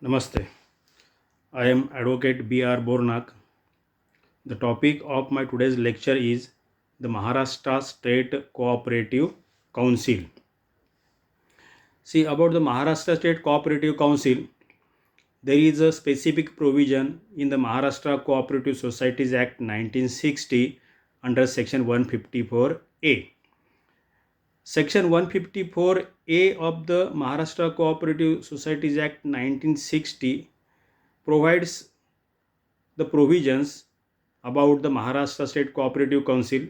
Namaste. I am Advocate B.R. Bornak. The topic of my today's lecture is the Maharashtra State Cooperative Council. See, about the Maharashtra State Cooperative Council, there is a specific provision in the Maharashtra Cooperative Societies Act 1960 under Section 154A. Section 154A of the Maharashtra Cooperative Societies Act 1960 provides the provisions about the Maharashtra State Cooperative Council.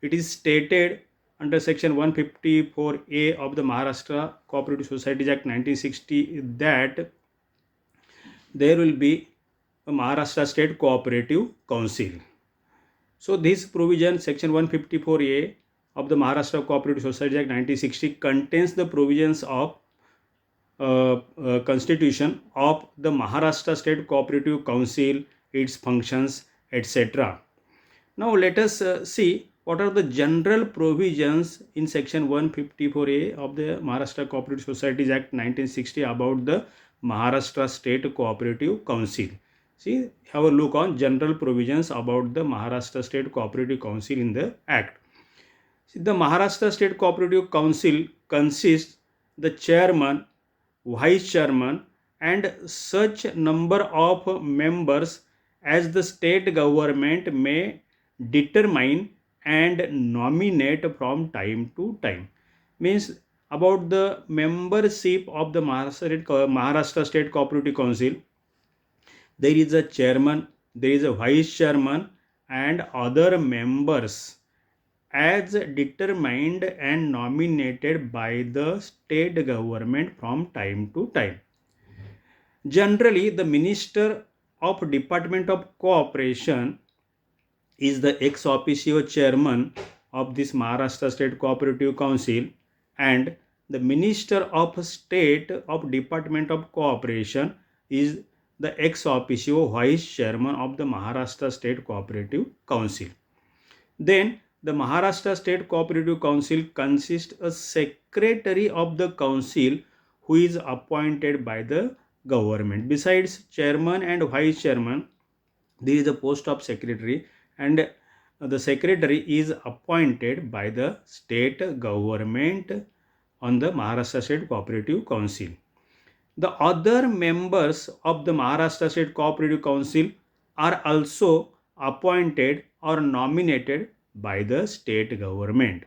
It is stated under Section 154A of the Maharashtra Cooperative Societies Act 1960 that there will be a Maharashtra State Cooperative Council. So this provision, Section 154A of the Maharashtra Cooperative Societies Act 1960, contains the provisions of Constitution of the Maharashtra State Cooperative Council, its functions, etc. Now let us see what are the general provisions in Section 154A of the Maharashtra Cooperative Societies Act 1960 about the Maharashtra State Cooperative Council. See, have a look on general provisions about the Maharashtra State Cooperative Council in the Act. See, the Maharashtra State Cooperative Council consists the chairman, vice chairman, and such number of members as the state government may determine and nominate from time to time. Means about the membership of the Maharashtra State Cooperative Council, there is a chairman, there is a vice chairman, and other members as determined and nominated by the state government from time to time. Generally, the Minister of Department of Cooperation is the ex officio chairman of this Maharashtra State Cooperative Council, and the Minister of State of Department of Cooperation is the ex officio vice chairman of the Maharashtra State Cooperative Council. Then the Maharashtra State Cooperative Council consists a secretary of the council who is appointed by the government. Besides chairman and vice chairman, there is a post of secretary, and the secretary is appointed by the state government on the Maharashtra State Cooperative Council. The other members of the Maharashtra State Cooperative Council are also appointed or nominated by the state government.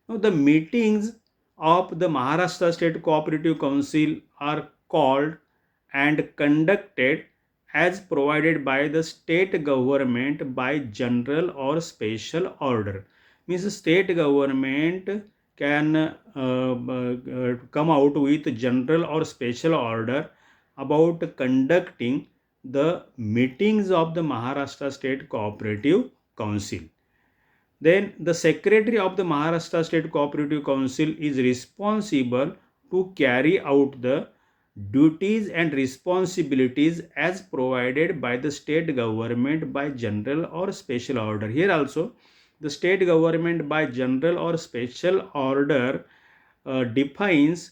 Now, the meetings of the Maharashtra State Cooperative Council are called and conducted as provided by the state government by general or special order. Means the state government can come out with general or special order about conducting the meetings of the Maharashtra State Cooperative Council. Then the secretary of the Maharashtra State Cooperative Council is responsible to carry out the duties and responsibilities as provided by the state government by general or special order. Here also the state government by general or special order defines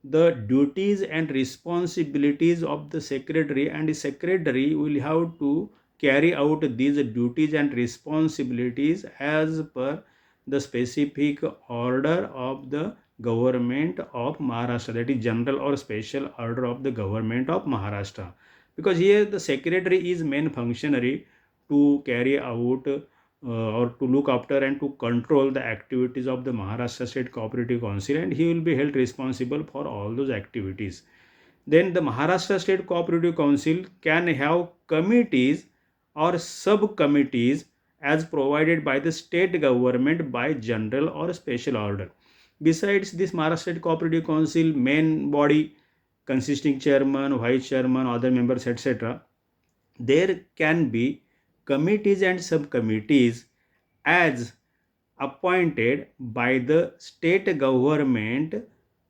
the duties and responsibilities of the secretary, and the secretary will have to carry out these duties and responsibilities as per the specific order of the government of Maharashtra, that is general or special order of the government of Maharashtra. Because here the secretary is main functionary to carry out or to look after and to control the activities of the Maharashtra State Cooperative Council, and he will be held responsible for all those activities. Then the Maharashtra State Cooperative Council can have committees or subcommittees as provided by the state government by general or special order. Besides this Maharashtra State Cooperative Council main body consisting chairman, vice chairman, other members, etc., there can be committees and subcommittees as appointed by the state government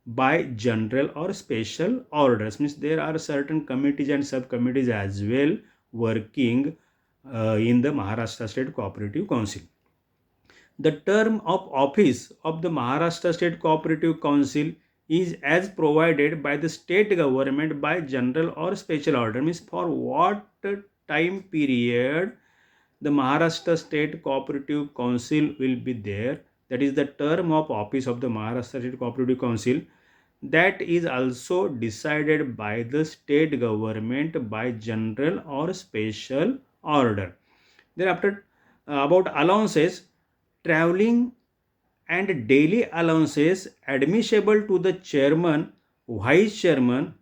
by general or special orders. Means there are certain committees and subcommittees as well working in the Maharashtra State Cooperative Council. The term of office of the Maharashtra State Cooperative Council is as provided by the state government by general or special order. Means for what time period the Maharashtra State Cooperative Council will be there, that is the term of office of the Maharashtra State Cooperative Council, that is also decided by the state government by general or special order. Thereafter, about allowances, traveling and daily allowances admissible to the chairman, vice chairman,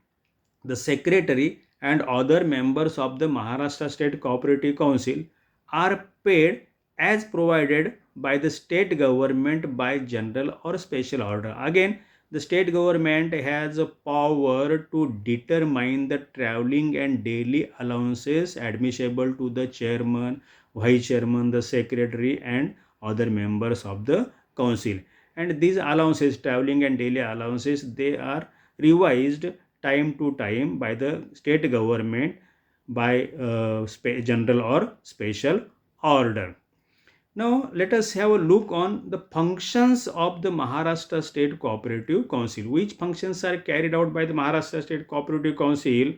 the secretary, and other members of the Maharashtra State Cooperative Council are paid as provided by the state government by general or special order. Again, the state government has a power to determine the traveling and daily allowances admissible to the chairman, vice chairman, the secretary, and other members of the council. And these allowances, traveling and daily allowances, they are revised time to time by the state government by general or special order. Now let us have a look on the functions of the Maharashtra State Cooperative Council. Which functions are carried out by the Maharashtra State Cooperative Council?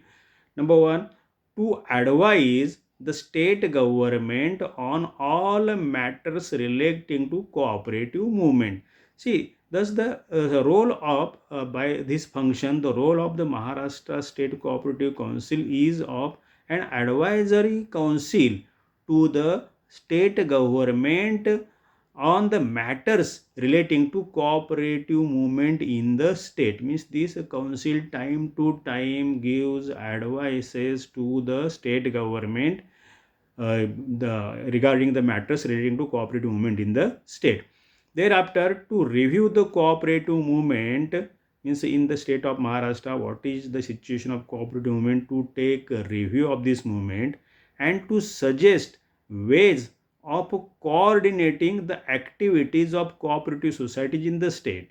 Number one, to advise the state government on all matters relating to cooperative movement. See, thus the role of by this function, the role of the Maharashtra State Cooperative Council is of an advisory council to the state government on the matters relating to cooperative movement in the state. Means this council time to time gives advices to the state government regarding the matters relating to cooperative movement in the state. Thereafter, to review the cooperative movement, means in the state of Maharashtra, what is the situation of cooperative movement, to take a review of this movement and to suggest ways of coordinating the activities of cooperative societies in the state.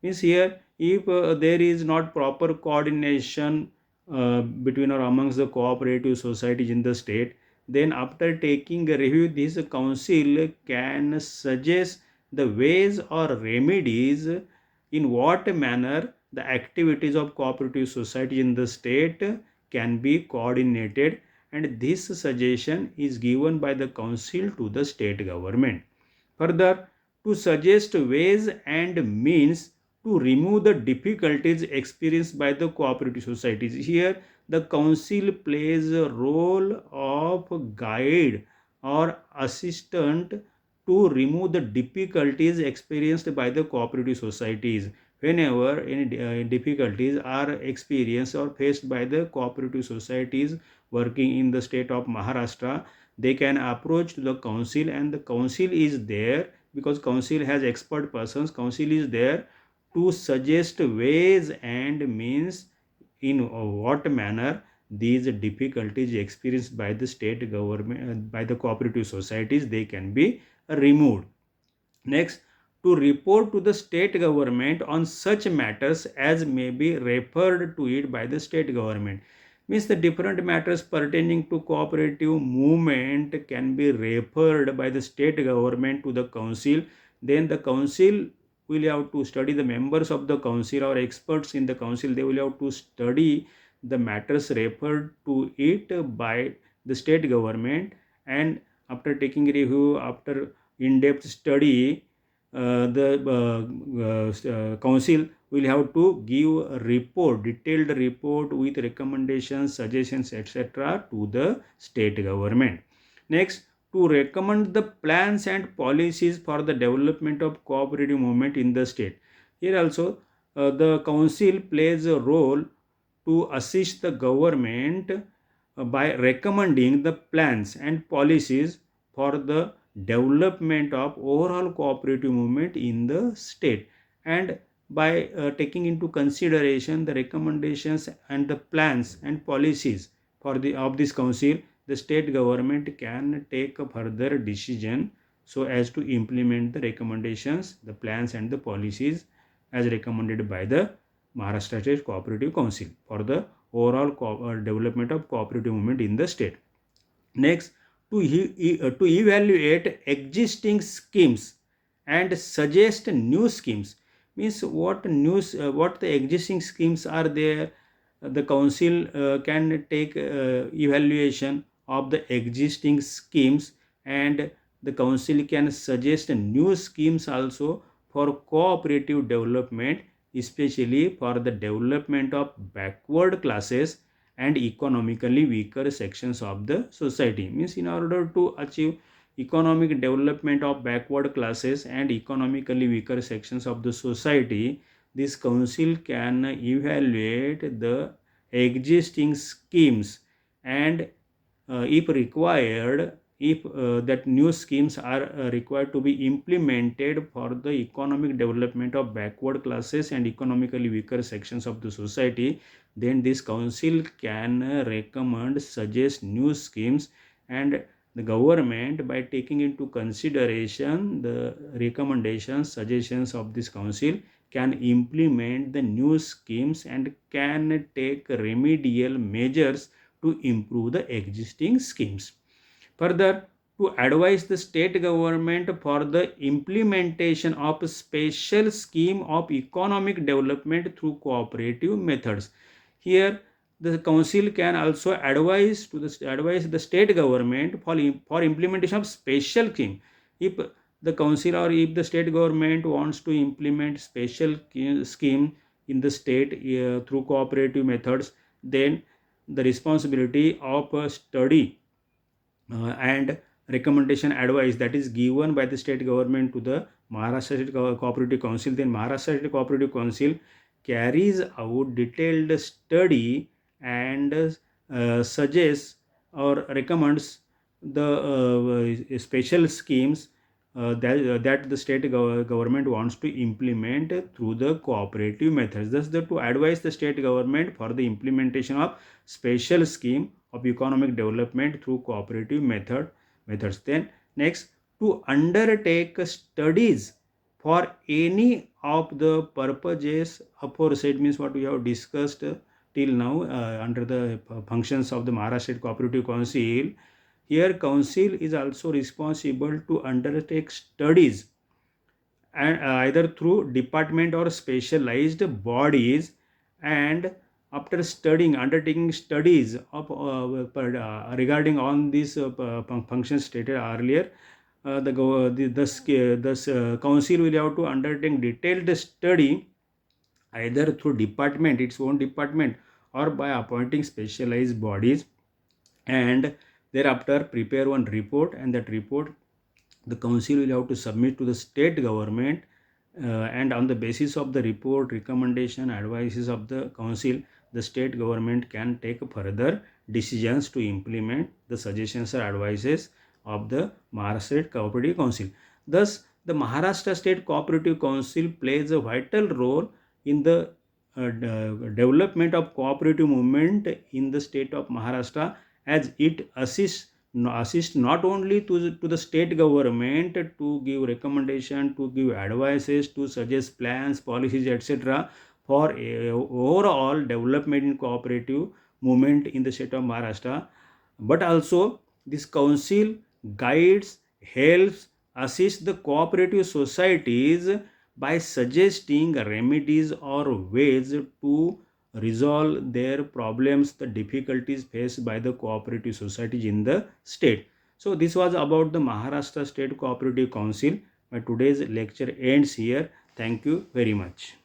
Means here, if there is not proper coordination between or amongst the cooperative societies in the state, then after taking a review, this council can suggest the ways or remedies in what manner the activities of cooperative society in the state can be coordinated, and this suggestion is given by the council to the state government. Further, to suggest ways and means to remove the difficulties experienced by the cooperative societies. Here, the council plays a role of guide or assistant to remove the difficulties experienced by the cooperative societies. Whenever any difficulties are experienced or faced by the cooperative societies working in the state of Maharashtra, they can approach to the council, and the council is there because council has expert persons. Council is there to suggest ways and means in what manner these difficulties experienced by the state government by the cooperative societies, they can be removed. Next, to report to the state government on such matters as may be referred to it by the state government. Means the different matters pertaining to cooperative movement can be referred by the state government to the council. Then the council will have to study, the members of the council or experts in the council, they will have to study the matters referred to it by the state government, and after taking review, after in-depth study, the council will have to give a report, detailed report with recommendations, suggestions, etc. to the state government. Next, to recommend the plans and policies for the development of cooperative movement in the state. Here also, the council plays a role to assist the government by recommending the plans and policies for the development of overall cooperative movement in the state, and by taking into consideration the recommendations and the plans and policies for the of this council, the state government can take a further decision so as to implement the recommendations, the plans and the policies as recommended by the Maharashtra State Cooperative Council for the overall development of cooperative movement in the state. Next, to evaluate existing schemes and suggest new schemes. means what the existing schemes are there. The council can take evaluation of the existing schemes, and the council can suggest new schemes also for cooperative development, especially for the development of backward classes and economically weaker sections of the society. Means in order to achieve economic development of backward classes and economically weaker sections of the society, this council can evaluate the existing schemes, and if required, if that new schemes are required to be implemented for the economic development of backward classes and economically weaker sections of the society, then this council can recommend, suggest new schemes, and the government, by taking into consideration the recommendations, suggestions of this council, can implement the new schemes and can take remedial measures to improve the existing schemes. Further, to advise the state government for the implementation of a special scheme of economic development through cooperative methods. Here, the council can also advise the state government for implementation of special scheme. If the council or if the state government wants to implement special scheme in the state through cooperative methods, then the responsibility of a study and recommendation advice that is given by the state government to the Maharashtra State Cooperative Council, then Maharashtra State Cooperative Council carries out detailed study and suggests or recommends the special schemes that the state government wants to implement through the cooperative methods. Thus, to advise the state government for the implementation of special scheme of economic development through cooperative methods. Then next, to undertake studies for any of the purposes aforesaid, means what we have discussed till now under the functions of the Maharashtra State Cooperative Council. Here council is also responsible to undertake studies, and either through department or specialized bodies, and after undertaking studies of regarding on these functions stated earlier, the council will have to undertake detailed study either through department, its own department, or by appointing specialized bodies, and thereafter prepare one report, and that report the council will have to submit to the state government, and on the basis of the report, recommendation, advices of the council, the state government can take further decisions to implement the suggestions or advices of the Maharashtra State Cooperative Council. Thus, the Maharashtra State Cooperative Council plays a vital role in the development of cooperative movement in the state of Maharashtra, as it assist not only to the state government to give recommendation, to give advices, to suggest plans, policies, etc., for overall development in cooperative movement in the state of Maharashtra, but also this council guides, helps, assists the cooperative societies by suggesting remedies or ways to resolve their problems, the difficulties faced by the cooperative societies in the state. So this was about the Maharashtra State Cooperative Council. My today's lecture ends here. Thank you very much.